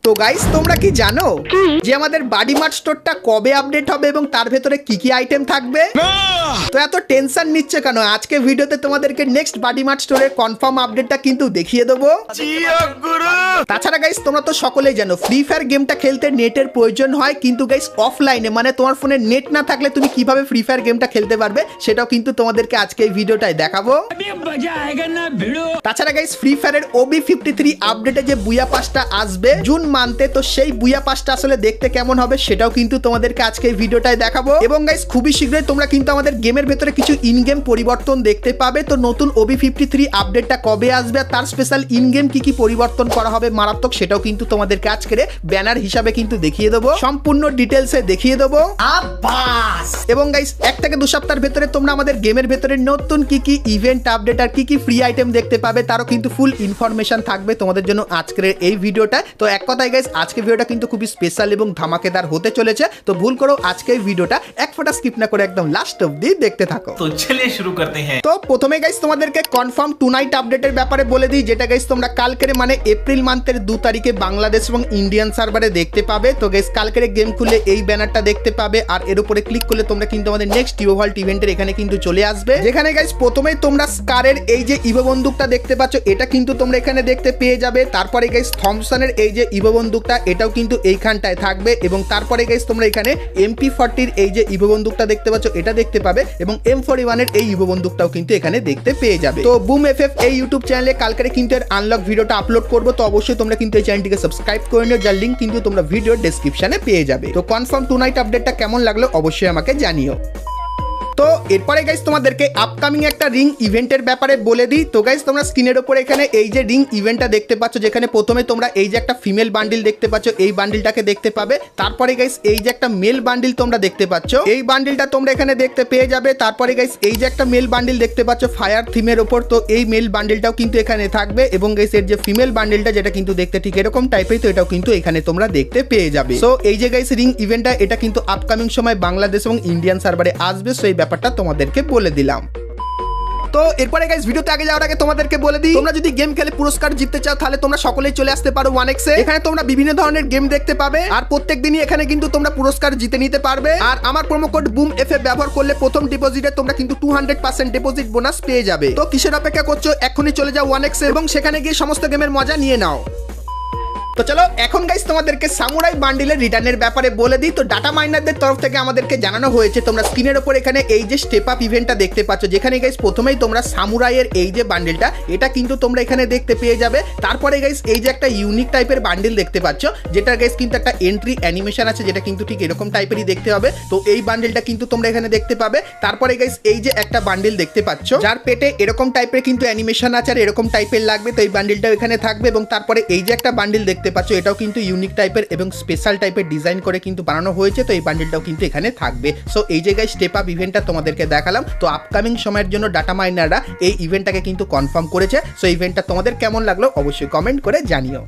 তো গাইস তোমরা কি জানো যে আমাদের বাডি মার্ট স্টোরটা কবে আপডেট হবে এবং তার ভেতরে কি কি আইটেম থাকবে? তো এত টেনশন নিচ্ছে কেন? আজকে ভিডিওতে তোমাদেরকে নেক্সট বাডি মার্ট স্টোরের কনফার্ম আপডেটটা কিন্তু দেখিয়ে দেবো। তাছাড়া গাইস তোমরা তো সকলেই জানো ফ্রি ফায়ার গেমটা খেলতে নেটের প্রয়োজন হয়, কিন্তু গাইস অফলাইনে মানে তোমার ফোনে নেট না থাকলে তুমি কিভাবে ফ্রি ফায়ার গেমটা খেলতে পারবে সেটাও কিন্তু তোমাদেরকে আজকে এই ভিডিওটায় দেখাবো। তাছাড়া গাইস ফ্রি ফায়ারের OB53 আপডেটে যে বুয়া পাসটা আসবে জুন মান্থে, তো সেই বুয়া পাসটা আসলে দেখতে কেমন হবে সেটাও কিন্তু তোমাদেরকে আজকে এই ভিডিওটায় দেখাবো। এবং গাইস খুবই শীঘ্রই তোমরা কিন্তু আমাদের গেমের ভেতরে কিছু ইন গেম পরিবর্তন দেখতে পাবে। তো নতুন OB53 আপডেটটা কবে আসবে আর তার স্পেশাল ইন গেম কি কি পরিবর্তন করা হবে মারাত্মক সেটাও কিন্তু তোমাদেরকে আজকে ব্যানার হিসাবে কিন্তু দেখিয়ে দেবো, সম্পূর্ণ ডিটেলসে দেখিয়ে দেবো। এবং গাইস 1 থেকে 2 সপ্তাহের ভেতরে তোমরা আমাদের গেমের ভেতরে নতুন কি কি ইভেন্ট আপডেট আর কি কি ফ্রি আইটেম দেখতে পাবে তারও কিন্তু ফুল ইনফরমেশন থাকবে তোমাদের জন্য আজকের এই ভিডিওটা। তো এক কথায় গাইস আজকে ভিডিওটা কিন্তু খুবই স্পেশাল এবং ধামাকেদার হতে চলেছে। তো ভুল করো আজকে এই ভিডিওটা এক ফোঁটা স্কিপ না করে একদম লাস্ট অবধি দেখতে থাকো। তো চলিয়ে শুরু করতে हैं। তো প্রথমে গাইস তোমাদেরকে কনফার্ম টুনাইট আপডেটের ব্যাপারে বলে দিই, যেটা গাইস তোমরা কালকের মানে এপ্রিল মান্থের 2 তারিখে বাংলাদেশ এবং ইন্ডিয়ান সার্ভারে দেখতে পাবে। তো গাইস কালকের গেম খুলে এই ব্যানারটা দেখতে পাবে আর এর উপরে ক্লিক করলে তোমরা কিন্তু আমাদের নেক্সট ইভোভাল্ট ইভেন্টের এখানে কিন্তু চলে আসবে, যেখানে গাইস প্রথমেই তোমরা স্কারের এই যে ইভো বন্দুকটা দেখতে পাচ্ছ এটা কিন্তু তোমরা এখানে দেখতে পেয়ে যাবে। তারপরে গাইস থমসনের এই যে ইভো বন্দুকটা এটাও কিন্তু এইখানটায় থাকবে এবং তারপরে গাইস তোমরা এখানে MP40 এর এই যে ইভো বন্দুকটা দেখতে পাচ্ছ এটা দেখতে পাবে এবং M41 এর এই ইভো বন্দুকটাও কিন্তু এখানে দেখতে পেয়ে যাবে। তো বুম FF এই ইউটিউব চ্যানেলে কালকের কিন্তু এর আনলক ভিডিওটা আপলোড করব, তো অবশ্যই তোমরা কিন্তু এই চ্যানেলটিকে সাবস্ক্রাইব করে নিও, যার লিংক কিন্তু তোমরা ভিডিওর ডেসক্রিপশনে পেয়ে যাবে। তো কনফার্ম টুনাইট আপডেটটা কেমন লাগলো অবশ্যই আমাকে জানিও। তো এরপরে গাইস তোমাদেরকে আপকামিং একটা রিং ইভেন্টের ব্যাপারে বলে দিই। তো গাইস তোমরা স্ক্রিনের উপরে এখানে এই যে রিং ইভেন্টটা দেখতে পাচ্ছ, যেখানে প্রথমে তোমরা এই যে একটা ফিমেল বান্ডিল দেখতে পাচ্ছ এই বান্ডিলটাকে দেখতে পাবে। তারপরে গাইস এই যে একটা মেল বান্ডিল তোমরা দেখতে পাচ্ছ এই বান্ডিলটা তোমরা এখানে দেখতে পেয়ে যাবে। তারপরে গাইস এই যে একটা মেল বান্ডিল দেখতে পাচ্ছ ফায়ার থিমের উপর, তো এই মেল বান্ডিলটাও কিন্তু এখানে থাকবে এবং গাইস এর যে ফিমেল বান্ডিলটা যেটা কিন্তু দেখতে ঠিক এরকম টাইপের, তো এটাও কিন্তু এখানে তোমরা দেখতে পেয়ে যাবে। সো এই যে গাইস রিং ইভেন্টটা এটা কিন্তু আপকামিং সময় বাংলাদেশ এবং ইন্ডিয়ান সার্ভারে আসবে, সো এই ব্যাপারটা তোমাদেরকে বলে দিলাম। তো এরপরে গাইস ভিডিওতে আগে যাওয়ার আগে তোমাদেরকে বলে দিই, তোমরা যদি গেম খেলে পুরস্কার জিততে চাও তাহলে তোমরা সকলেই চলে আসতে পারো 1x এ। এখানে তোমরা বিভিন্ন ধরনের গেম দেখতে পাবে আর প্রত্যেকদিনই এখানে কিন্তু তোমরা পুরস্কার জিতে নিতে পারবে। আর আমার প্রোমো কোড বুম FF ব্যবহার করলে প্রথম ডিপোজিটে তোমরা কিন্তু 200% ডিপোজিট বোনাস পেয়ে যাবে। তো কিসের অপেক্ষা করছো? এখনই চলে যাও 1x এ এবং সেখানে গিয়ে সমস্ত গেমের মজা নিয়ে নাও। তো চলো এখন গাইস তোমাদেরকে সামুরাই বান্ডিলের রিটার্নের ব্যাপারে বলে দিই। তো ডাটা মাইনারদের তরফ থেকে আমাদেরকে জানানো হয়েছে, তোমরা স্ক্রিনের উপর এখানে এই যে স্টেপ আপ ইভেন্টটা দেখতে পাচ্ছ, যেখানে গাইস প্রথমেই তোমরা সামুরাইয়ের এই যে বান্ডিলটা এটা কিন্তু তোমরা এখানে দেখতে পেয়ে যাবে। তারপরে গাইস এই যে একটা ইউনিক টাইপের বান্ডিল দেখতে পাচ্ছ, যেটা গাইস কিন্তু একটা এন্ট্রি অ্যানিমেশন আছে যেটা কিন্তু ঠিক এরকম টাইপেরই দেখতে হবে। তো এই বান্ডিলটা কিন্তু তোমরা এখানে দেখতে পাবে। তারপরে গাইস এই যে একটা বান্ডিল দেখতে পাচ্ছ যার পেটে এরকম টাইপের কিন্তু অ্যানিমেশন আছে আর এরকম টাইপের লাগবে, তো এই বান্ডিলটাও এখানে থাকবে। এবং তারপরে এই যে একটা বান্ডিল দেখতে পাচ্ছ এটাও কিন্তু ইউনিক টাইপের এবং স্পেশাল টাইপের ডিজাইন করে কিন্তু বানানো হয়েছে, তো এই বান্ডিলটাও কিন্তু এখানে থাকবে। সো এই জায়গায় স্টেপ আপ ইভেন্টটা তোমাদেরকে দেখালাম। তো আপকামিং সময়ের জন্য ডাটা মাইনাররা এই ইভেন্টটাকে কিন্তু কনফার্ম করেছে। সো ইভেন্টটা তোমাদের কেমন লাগলো অবশ্যই কমেন্ট করে জানিও।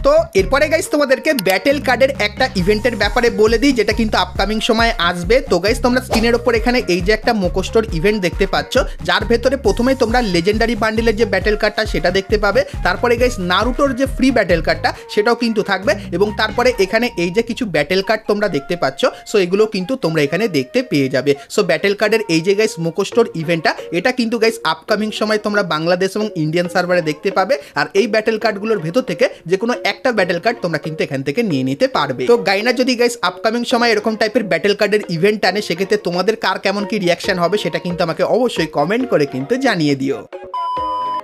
তো এরপরে গাইস তোমাদেরকে ব্যাটেল কার্ডের একটা ইভেন্টের ব্যাপারে বলে দিই, যেটা কিন্তু আপকামিং সময়ে আসবে। তো গাইস তোমরা স্ক্রিনের উপর এখানে এই যে একটা মোকোস্টোর ইভেন্ট দেখতে পাচ্ছ, যার ভেতরে প্রথমেই তোমরা লেজেন্ডারি বান্ডিলের যে ব্যাটেল কার্ডটা সেটা দেখতে পাবে। তারপরে গাইস নারুটোর যে ফ্রি ব্যাটেল কার্ডটা সেটাও কিন্তু থাকবে এবং তারপরে এখানে এই যে কিছু ব্যাটেল কার্ড তোমরা দেখতে পাচ্ছ, সো এগুলো কিন্তু তোমরা এখানে দেখতে পেয়ে যাবে। সো ব্যাটেল কার্ডের এই যে গাইস মোকোস্টোর ইভেন্টটা এটা কিন্তু গাইস আপকামিং সময় তোমরা বাংলাদেশ এবং ইন্ডিয়ান সার্ভারে দেখতে পাবে। আর এই ব্যাটেল কার্ডগুলোর ভেতর থেকে যে কোনো একটা ব্যাটেল কার্ড তোমরা কিন্তু এখান থেকে নিয়ে নিতে পারবে। তো গাইনা যদি গাইস আপকামিং সময় এরকম টাইপের ব্যাটেল কার্ডের ইভেন্ট আনে সেক্ষেত্রে তোমাদের কার কেমন কি রিয়াকশন হবে সেটা কিন্তু আমাকে অবশ্যই কমেন্ট করে কিন্তু জানিয়ে দিও।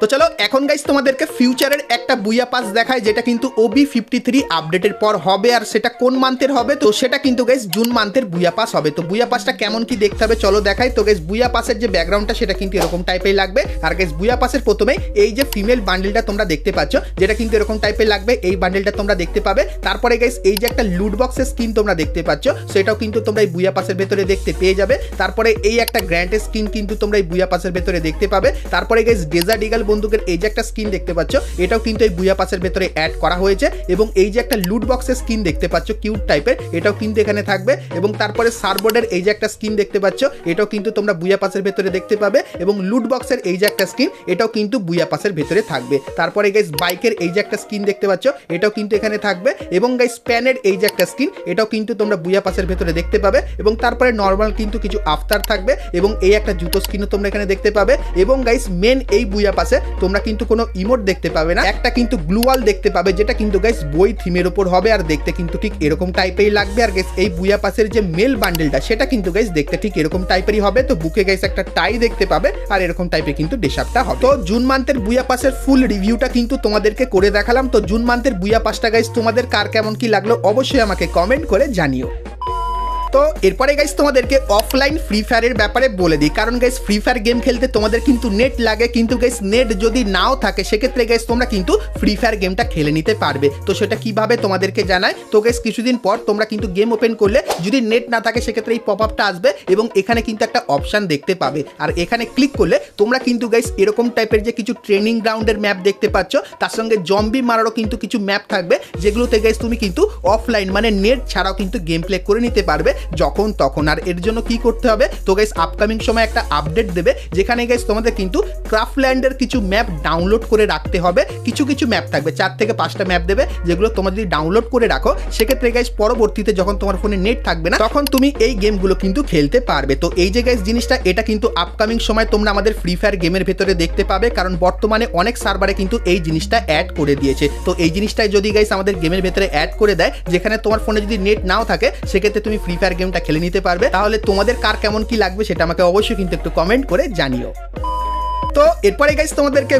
তো চলো এখন গাইস তোমাদেরকে ফিউচারের একটা বুয়া পাস দেখায়, যেটা কিন্তু OB53 আপডেটের পর হবে আর সেটা কোন মান্থের হবে? তো সেটা কিন্তু গাইস জুন মান্থের বুয়া পাস হবে। তো বুয়া পাসটা কেমন কি দেখতে হবে চলো দেখাই। তো গাইস বুয়া পাসের যে ব্যাকগ্রাউন্ডটা সেটা কিন্তু এরকম টাইপের লাগবে। আর গাইস বুয়া পাসের প্রথমে এই যে ফিমেল বান্ডিলটা তোমরা দেখতে পাচ্ছ যেটা কিন্তু এরকম টাইপের লাগবে, এই বান্ডিলটা তোমরা দেখতে পাবে। তারপরে গাইস এই যে একটা লুট বক্সের স্কিন তোমরা দেখতে পাচ্ছ, সেটাও কিন্তু তোমরা এই বুয়া পাসের ভেতরে দেখতে পেয়ে যাবে। তারপরে এই একটা গ্র্যান্ড স্কিন কিন্তু তোমরা এই বুয়া পাসের ভেতরে দেখতে পাবে। তারপরে গাইস ডেজার্ট ইগল বন্দুকের এই যে একটা স্কিন দেখতে পাচ্ছ, এটাও কিন্তু এই বুয়া পাসের ভেতরে অ্যাড করা হয়েছে। এবং এই যে একটা লুট বক্সের স্কিন দেখতে পাচ্ছ কিউট টাইপের, এটাও কিন্তু এখানে থাকবে। এবং তারপরে সার্বোর্ডের এই যে একটা স্কিন দেখতে পাচ্ছ, এটাও কিন্তু তোমরা বুয়া পাসের ভেতরে দেখতে পাবে। এবং লুট বক্সের এই যে একটা স্কিন, এটাও কিন্তু বুয়া পাসের ভেতরে থাকবে। তারপরে গাইস বাইকের এই যে একটা স্কিন দেখতে পাচ্ছ, এটাও কিন্তু এখানে থাকবে। এবং গাইস প্যানের এই যে একটা স্কিন, এটাও কিন্তু তোমরা বুয়া পাসের ভেতরে দেখতে পাবে। এবং তারপরে নর্মাল কিন্তু কিছু আফতার থাকবে এবং এই একটা জুতো স্কিনও তোমরা এখানে দেখতে পাবে। এবং গাইস মেন এই বুয়া পাসে তোমরা কিন্তু কোনো ইমোট দেখতে পাবে না, একটা কিন্তু গ্লু ওয়াল দেখতে পাবে, যেটা কিন্তু গাইস বই থিমের উপর হবে আর দেখতে কিন্তু ঠিক এরকম টাইপেরই লাগবে। আর গাইস এই বুয়া পাসের যে মেল বান্ডেলটা, সেটা কিন্তু গাইস দেখতে ঠিক এরকম টাইপেরই হবে। তো বুকে গাইস একটা টাই দেখতে পাবে আর এরকম টাইপের কিন্তু ডেশাপটা হবে। তো জুন মান্থের বুয়া পাসের ফুল রিভিউটা কিন্তু তোমাদেরকে করে দেখালাম। তো জুন মান্থের বুয়া পাসটা গাইস তোমাদের কার কেমন কি লাগলো অবশ্যই আমাকে কমেন্ট করে জানিও। তো এরপরে গাইস তোমাদেরকে অফলাইন ফ্রি ফায়ারের ব্যাপারে বলে দিই, কারণ গাইস ফ্রি ফায়ার গেম খেলতে তোমাদের কিন্তু নেট লাগে, কিন্তু গাইস নেট যদি নাও থাকে সেক্ষেত্রে গাইস তোমরা কিন্তু ফ্রি ফায়ার গেমটা খেলে নিতে পারবে। তো সেটা কিভাবে তোমাদেরকে জানাই। তো গাইস কিছুদিন পর তোমরা কিন্তু গেম ওপেন করলে যদি নেট না থাকে সেক্ষেত্রে এই পপ আপটা আসবে এবং এখানে কিন্তু একটা অপশান দেখতে পাবে। আর এখানে ক্লিক করলে তোমরা কিন্তু গাইস এরকম টাইপের যে কিছু ট্রেনিং গ্রাউন্ডের ম্যাপ দেখতে পাচ্ছ, তার সঙ্গে জম্বি মারারও কিন্তু কিছু ম্যাপ থাকবে, যেগুলোতে গাইস তুমি কিন্তু অফলাইন মানে নেট ছাড়াও কিন্তু গেম প্লে করে নিতে পারবে যখন তখন। আর এর জন্য কি করতে হবে, তো গাইস আপকামিং সময় একটা আপডেট দেবে, যেখানে গাইস তোমাদের কিন্তু ক্রাফটল্যান্ডের কিছু ম্যাপ ডাউনলোড করে রাখতে হবে। কিছু কিছু ম্যাপ থাকবে, 4 থেকে 5টা ম্যাপ দেবে, যেগুলো তোমরা যদি ডাউনলোড করে রাখো সেক্ষেত্রে গাইস পরবর্তীতে যখন তোমার ফোনে নেট থাকবে না তখন তুমি এই গেমগুলো কিন্তু খেলতে পারবে। তো এই যে গাইস জিনিসটা, এটা কিন্তু আপকামিং সময় তোমরা আমাদের ফ্রি ফায়ার গেমের ভেতরে দেখতে পাবে, কারণ বর্তমানে অনেক সার্ভারে কিন্তু এই জিনিসটা অ্যাড করে দিয়েছে। তো এই জিনিসটাই যদি গাইস আমাদের গেমের ভেতরে অ্যাড করে দেয়, যেখানে তোমার ফোনে যদি নেট নাও থাকে সেক্ষেত্রে তুমি ফ্রি ফায়ার গেমটা খেলে নিতে পারবে। তাহলে তোমাদের কার কেমন কি লাগবে সেটা আমাকে অবশ্যই কিন্তু একটু কমেন্ট করে জানিও। তো এরপরে গাইস তোমাদেরকে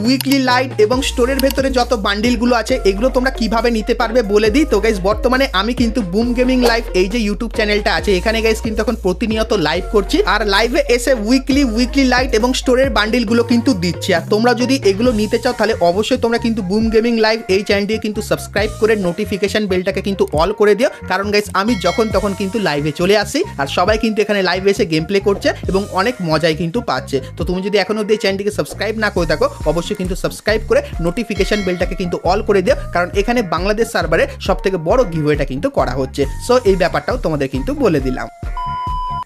উইকলি লাইট এবং স্টোরের ভেতরে যত বান্ডিলগুলো আছে এগুলো তোমরা কিভাবে নিতে পারবে বলে দিই। তো গাইস বর্তমানে আমি কিন্তু বুম গেমিং লাইভ এই যে ইউটিউব চ্যানেলটা আছে, এখানে গাইস কিন্তু এখন প্রতিনিয়ত লাইভ করছি আর লাইভে এসে উইকলি লাইট এবং স্টোরের বান্ডিলগুলো কিন্তু দিচ্ছি। আর তোমরা যদি এগুলো নিতে চাও তাহলে অবশ্যই তোমরা কিন্তু বুম গেমিং লাইভ এই চ্যানেলটিকে কিন্তু সাবস্ক্রাইব করে নোটিফিকেশন বেলটাকে কিন্তু অল করে দিও, কারণ গাইস আমি যখন তখন কিন্তু লাইভে চলে আসি আর সবাই কিন্তু এখানে লাইভে এসে গেম প্লে করছে এবং অনেক মজাই কিন্তু পাচ্ছে। তো তুমি যদি এখনো এই চ্যানেলটিকে সাবস্ক্রাইব না করে থাকো অবশ্যই কিন্তু সাবস্ক্রাইব করে নোটিফিকেশন বেলটাকে কিন্তু অল করে দিও, কারণ এখানে বাংলাদেশ সার্ভারে সবথেকে বড় গিভওয়েটা কিন্তু করা হচ্ছে। সো এই ব্যাপারটাও তোমাদের কিন্তু বলে দিলাম।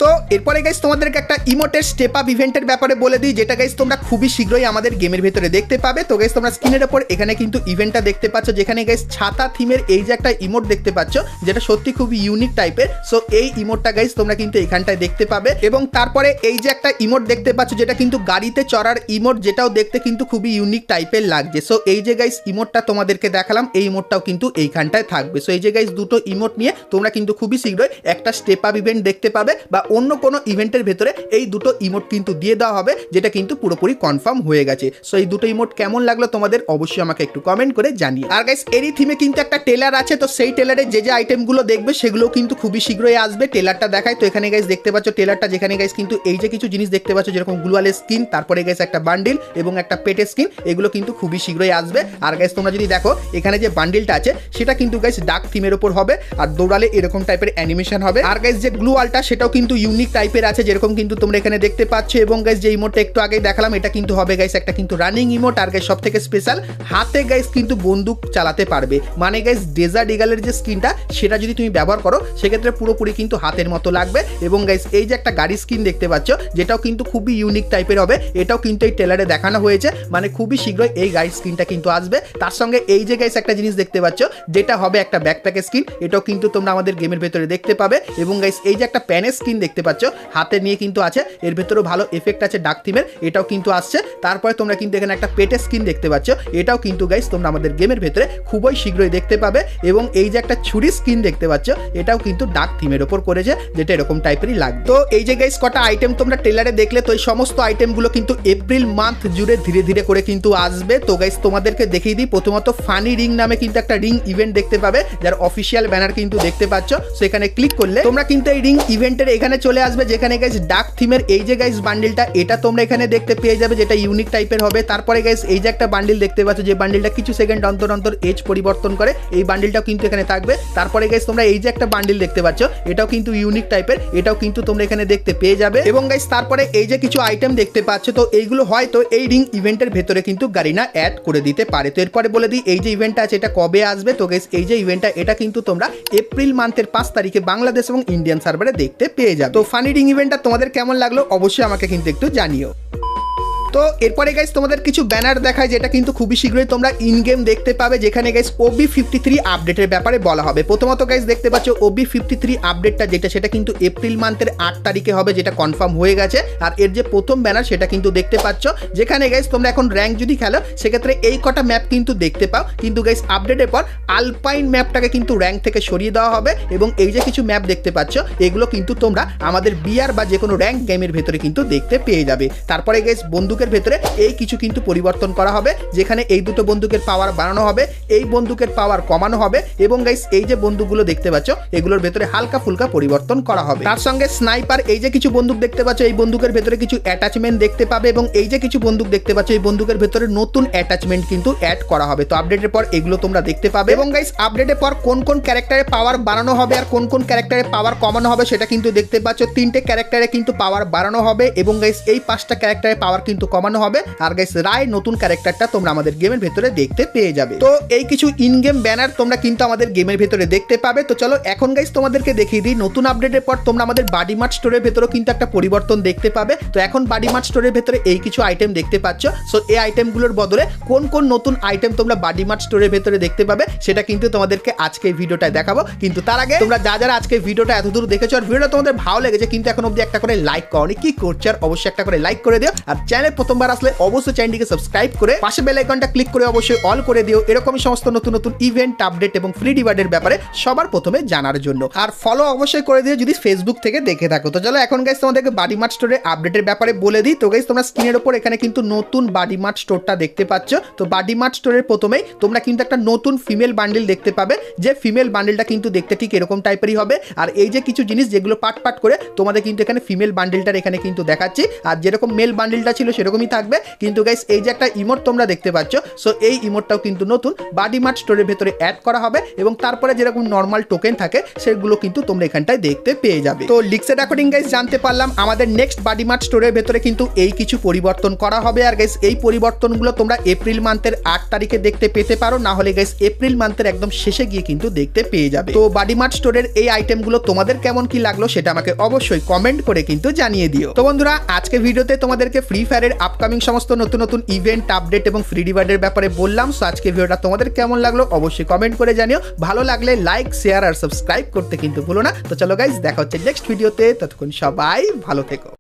তো এরপরে গাইস তোমাদেরকে একটা ইমোটের স্টেপ আপ ইভেন্টের ব্যাপারে বলে দিই, যেটা গাইস তোমরা খুবই শীঘ্রই আমাদের গেমের ভেতরে দেখতে পাবে। তো গাইস তোমরা স্ক্রিনের উপর এখানে কিন্তু ইভেন্টটা দেখতে পাচ্ছ, যেখানে গাইস ছাতা থিমের এই যে একটা ইমোট দেখতে পাচ্ছ, যেটা সত্যি খুবই ইউনিক টাইপের। সো এই ইমোটটা গাইস তোমরা কিন্তু এখানটায় দেখতে পাবে। এবং তারপরে এই যে একটা ইমোট দেখতে পাচ্ছ, যেটা কিন্তু গাড়িতে চড়ার ইমোট, যেটাও দেখতে কিন্তু খুবই ইউনিক টাইপের লাগছে। সো এই যে গাইস ইমোটটা তোমাদেরকে দেখালাম, এই ইমোটটাও কিন্তু এইখানটায় থাকবে। সো এই যে গাইস দুটো ইমোট নিয়ে তোমরা কিন্তু খুবই শীঘ্রই একটা স্টেপ আপ ইভেন্ট দেখতে পাবে, বা অন্য কোনো ইভেন্টের ভেতরে এই দুটো ইমোট কিন্তু দিয়ে দেওয়া হবে, যেটা কিন্তু পুরোপুরি কনফার্ম হয়ে গেছে। সো এই দুটো ইমোট কেমন লাগলো তোমাদের অবশ্যই আমাকে একটু কমেন্ট করে জানিয়ে। আর গাইস এরই থিমে কিন্তু একটা টেলার আছে, তো সেই টেলারে যে যে আইটেমগুলো দেখবে সেগুলো কিন্তু খুবই শীঘ্রই আসবে। টেলারটা দেখায়, তো এখানে গাইস দেখতে পাচ্ছ টেলারটা, যেখানে গাইস কিন্তু এই যে কিছু জিনিস দেখতে পাচ্ছ, যেরকম গ্লুয়ালের স্কিন, তারপরে গাইস একটা বান্ডিল এবং একটা পেটের স্কিন, এগুলো কিন্তু খুবই শীঘ্রই আসবে। আর গাইস তোমরা যদি দেখো এখানে যে বান্ডিলটা আছে সেটা কিন্তু গাইস ডার্ক থিমের উপর হবে আর দৌড়ালে এরকম টাইপের অ্যানিমেশন হবে। আর গাইস যে গ্লুয়ালটা সেটাও কিন্তু ইউনিক টাইপের আছে, যেরকম কিন্তু তোমরা এখানে দেখতে পাচ্ছ। এবং গাইস যে ইমোটটা একটু আগে দেখালাম এটা কিন্তু হবে গাইস একটা কিন্তু রানিং ইমোট। আর গাইস সবথেকে স্পেশাল, হাতে গাইস কিন্তু বন্দুক চালাতে পারবে, মানে গাইস ডেজার্ট ইগলের যে স্কিনটা সেটা যদি তুমি ব্যবহার করো সেক্ষেত্রে পুরোপুরি কিন্তু হাতের মতো লাগবে। এবং গাইস এই যে একটা গাড়ি স্কিন দেখতে পাচ্ছ, যেটাও কিন্তু খুবই ইউনিক টাইপের হবে, এটাও কিন্তু এই ট্রেলারে দেখানো হয়েছে, মানে খুবই শীঘ্রই এই গাড়ি স্কিনটা কিন্তু আসবে। তার সঙ্গে এই যে গাইস একটা জিনিস দেখতে পাচ্ছ, যেটা হবে একটা ব্যাকপ্যাকের স্কিন, এটাও কিন্তু তোমরা আমাদের গেমের ভেতরে দেখতে পাবে। এবং গাইস এই যে একটা প্যানের স্কিন দেখতে পাচ্ছ হাতে নিয়ে কিন্তু আছে, এর ভেতরেও ভালো এফেক্ট আছে ডার্ক থিমের, এটাও কিন্তু আসছে। তারপরে তোমরা কিন্তু এখানে একটা পেটের স্কিন দেখতে পাচ্ছ, এটাও কিন্তু গাইস তোমরা আমাদের গেমের ভেতরে খুবই শীঘ্রই দেখতে পাবে। এবং এই যে একটা ছুরি স্কিন দেখতে পাচ্ছ, এটাও কিন্তু ডার্ক থিমের উপর করেছে, যেটা এরকম টাইপেরই লাগবে। তো এই যে গাইস কটা আইটেম তোমরা ট্রেলারে দেখলে, তো এই সমস্ত আইটেমগুলো কিন্তু এপ্রিল মান্থ জুড়ে ধীরে ধীরে করে কিন্তু আসবে। তো গাইস তোমাদেরকে দেখিয়ে দিই, প্রথমত ফানি রিং নামে কিন্তু একটা রিং ইভেন্ট দেখতে পাবে, যার অফিসিয়াল ব্যানার কিন্তু দেখতে পাচ্ছ। সো এখানে ক্লিক করলে তোমরা কিন্তু এই রিং ইভেন্টের এখানে এখানে চলে আসবে, যেখানে গাইস ডার্ক থিমের এই যে গাইস বান্ডিলটা এটা তোমরা এখানে দেখতে পেয়ে যাবে, যেটা ইউনিক টাইপের হবে। তারপরে গাইস এই যে একটা বান্ডিল দেখতে পাচ্ছ, যে বান্ডিলটা কিছু সেকেন্ড অন্তর অন্তর এজ পরিবর্তন করে, এই বান্ডিলটাও কিন্তু এখানে থাকবে। তারপরে গাইস তোমরা এই যে একটা বান্ডিল দেখতে পাচ্ছ, এটাও কিন্তু ইউনিক টাইপের, এটাও কিন্তু তোমরা এখানে দেখতে পেয়ে যাবে। এবং গাইস তারপরে এই যে কিছু আইটেম দেখতে পাচ্ছ, তো এইগুলো হয়তো এই রিং ইভেন্টের ভেতরে কিন্তু গারিনা অ্যাড করে দিতে পারে। তো এরপরে বলে দিই এই যে ইভেন্টটা আছে এটা কবে আসবে। তো গাইস এই যে ইভেন্টটা এটা কিন্তু তোমরা এপ্রিল মান্থের 5 তারিখে বাংলাদেশ এবং ইন্ডিয়ান সার্ভারে দেখতে পেয়ে যাবে। তো ফানি রিং ইভেন্টটা তোমাদের কেমন লাগলো অবশ্যই আমাকে কিন্তু একটু জানিও। তো এরপরে গাইস তোমাদের কিছু ব্যানার দেখায়, যেটা কিন্তু খুবই শীঘ্রই তোমরা ইন গেম দেখতে পাবে, যেখানে গাইস OB53 আপডেটের ব্যাপারে বলা হবে। প্রথমত গাইস দেখতে পাচ্ছ OB53 আপডেটটা যেটা সেটা কিন্তু এপ্রিল মান্থের 8 তারিখে হবে, যেটা কনফার্ম হয়ে গেছে। আর এর যে প্রথম ব্যানার সেটা কিন্তু দেখতে পাচ্ছ, যেখানে গাইস তোমরা এখন র্যাঙ্ক যদি খেলো সেক্ষেত্রে এই কটা ম্যাপ কিন্তু দেখতে পাও। কিন্তু গাইস আপডেটের পর আলপাইন ম্যাপটাকে কিন্তু র্যাঙ্ক থেকে সরিয়ে দেওয়া হবে, এবং এই যে কিছু ম্যাপ দেখতে পাচ্ছ এগুলো কিন্তু তোমরা আমাদের বিআর বা যে কোনো র্যাঙ্ক গেমের ভেতরে কিন্তু দেখতে পেয়ে যাবে। তারপরে গাইস বন্দুকের ভেতরে এই কিছু কিন্তু পরিবর্তন করা হবে, যেখানে এই দুটো বন্দুকের পাওয়ার বাড়ানো হবে, এই বন্দুকের পাওয়ার কমানো হবে, এবং গাইস এই যে বন্দুকগুলো দেখতে পাচ্ছ এগুলোর ভেতরে হালকা ফুলকা পরিবর্তন করা হবে। তার সঙ্গে স্নাইপার এই যে কিছু বন্দুক দেখতে পাচ্ছ, এই বন্দুকের ভেতরে কিছু অ্যাটাচমেন্ট দেখতে পাবে, এবং এই যে কিছু বন্দুক দেখতে পাচ্ছ এই বন্দুকের ভেতরে নতুন অ্যাটাচমেন্ট কিন্তু অ্যাড করা হবে। তো আপডেটের পর এগুলো তোমরা দেখতে পাবে। এবং গাইস আপডেটের পর কোন কোন ক্যারেক্টারের পাওয়ার বাড়ানো হবে আর কোন কোন ক্যারেক্টারের পাওয়ার কমানো হবে সেটা কিন্তু দেখতে পাচ্ছ। 3টে ক্যারেক্টারে কিন্তু পাওয়ার বাড়ানো হবে, এবং গাইস এই 5টা ক্যারেক্টারের পাওয়ার কিন্তু কমানো হবে। আর গাইস রায় নতুন ক্যারেক্টারটা তোমরা আমাদের গেমের ভেতরে দেখতে পেয়ে যাবে। তো এই কিছু ইন গেম ব্যানার তোমরা কিন্তু আমাদের গেমের ভেতরে দেখতে পাবে। তো চলো এখন গাইস তোমাদেরকে দেখিয়ে দিই, নতুন আপডেটের পর তোমরা আমাদের বাডি মার্ট স্টোরের ভেতরেও কিন্তু একটা পরিবর্তন দেখতে পাবে। তো এখন বাডি মার্ট স্টোরের ভেতরে এই কিছু আইটেম দেখতে পাচ্ছ। সো এই আইটেমগুলোর বদলে কোন কোন নতুন আইটেম তোমরা বাডি মার্ট স্টোরের ভেতরে দেখতে পাবে সেটা কিন্তু তোমাদেরকে আজকে এই ভিডিওটায় দেখাবো। কিন্তু তার আগে তোমরা যারা আজকে ভিডিওটা এতদূর দেখেছো আর ভিডিওটা তোমাদের ভালো লেগেছে কিন্তু এখন অবধি একটা করে লাইক করনি, কি করছো? আর অবশ্যই একটা করে লাইক করে দিও। আর চ্যানেল প্রথমবার আসলে অবশ্যই চ্যানেলটিকে সাবস্ক্রাইব করে পাশে বেল আইকনটা ক্লিক করে অবশ্যই অল করে দিও, এরকমই সমস্ত নতুন নতুন ইভেন্ট আপডেট এবং ফ্রি রিওয়ার্ডের ব্যাপারে সবার প্রথমে জানার জন্য। আর ফলো অবশ্যই করে দিও যদি ফেসবুক থেকে দেখে থাকো। তো চলো এখন গাইস তোমাদেরকে বাডি মার্ট স্টোরের আপডেটের ব্যাপারে বলে দিই। তো গাইস তোমরা স্ক্রিনের উপর এখানে কিন্তু নতুন বাডি মার্ট স্টোরটা দেখতে পাচ্ছ। তো বাডি মার্ট স্টোরের প্রথমেই তোমরা কিন্তু একটা নতুন ফিমেল বান্ডিল দেখতে পাবে, যে ফিমেল বান্ডিলটা কিন্তু দেখতে ঠিক এরকম টাইপেরই হবে। আর এই যে কিছু জিনিস যেগুলো পাট পাট করে তোমাদের কিন্তু এখানে ফিমেল বান্ডিলটার এখানে কিন্তু দেখাচ্ছি, আর যেরকম মেল বান্ডিলটা ছিল সেরকমই থাকবে। কিন্তু গাইস এই যে একটা ইমোট তোমরা দেখতে পাচ্ছ, সো এই ইমোটটাও কিন্তু নতুন বাডি মার্ট স্টোরের ভেতরে অ্যাড করা হবে, এবং তারপরে যেরকম নর্মাল টোকেন থাকে সেগুলো কিন্তু তোমরা এখানটায় দেখতে পেয়ে যাবে। তো লিক্সের অ্যাকর্ডিং গাইস জানতে পারলাম আমাদের নেক্সট বাডি মার্ট স্টোরের ভেতরে কিন্তু এই কিছু পরিবর্তন করা হবে। আর গাইস এই পরিবর্তনগুলো তোমরা এপ্রিল মান্থের 8 তারিখে দেখতে পেতে পারো, না হলে গাইস এপ্রিল মান্থের একদম শেষে গিয়ে কিন্তু দেখতে পেয়ে যাবে। তো বাডি মার্ট স্টোরের এই আইটেমগুলো তোমাদের কেমন কি লাগলো সেটা আমাকে অবশ্যই কমেন্ট করে কিন্তু জানিয়ে দিও। তো বন্ধুরা আজকে ভিডিওতে তোমাদেরকে ফ্রি ফায়ারের আপকামিং সমস্ত নতুন নতুন ইভেন্ট আপডেট এবং ফ্রি রিওয়ার্ডের ব্যাপারে বললাম। সো আজকে ভিডিওটা তোমাদের কেমন লাগলো অবশ্যই কমেন্ট করে জানিও। ভালো লাগলে লাইক শেয়ার আর সাবস্ক্রাইব করতে কিন্তু ভুলো না। তো চলো গাইস দেখা হচ্ছে নেক্সট ভিডিওতে, ততক্ষণ সবাই ভালো থেকো।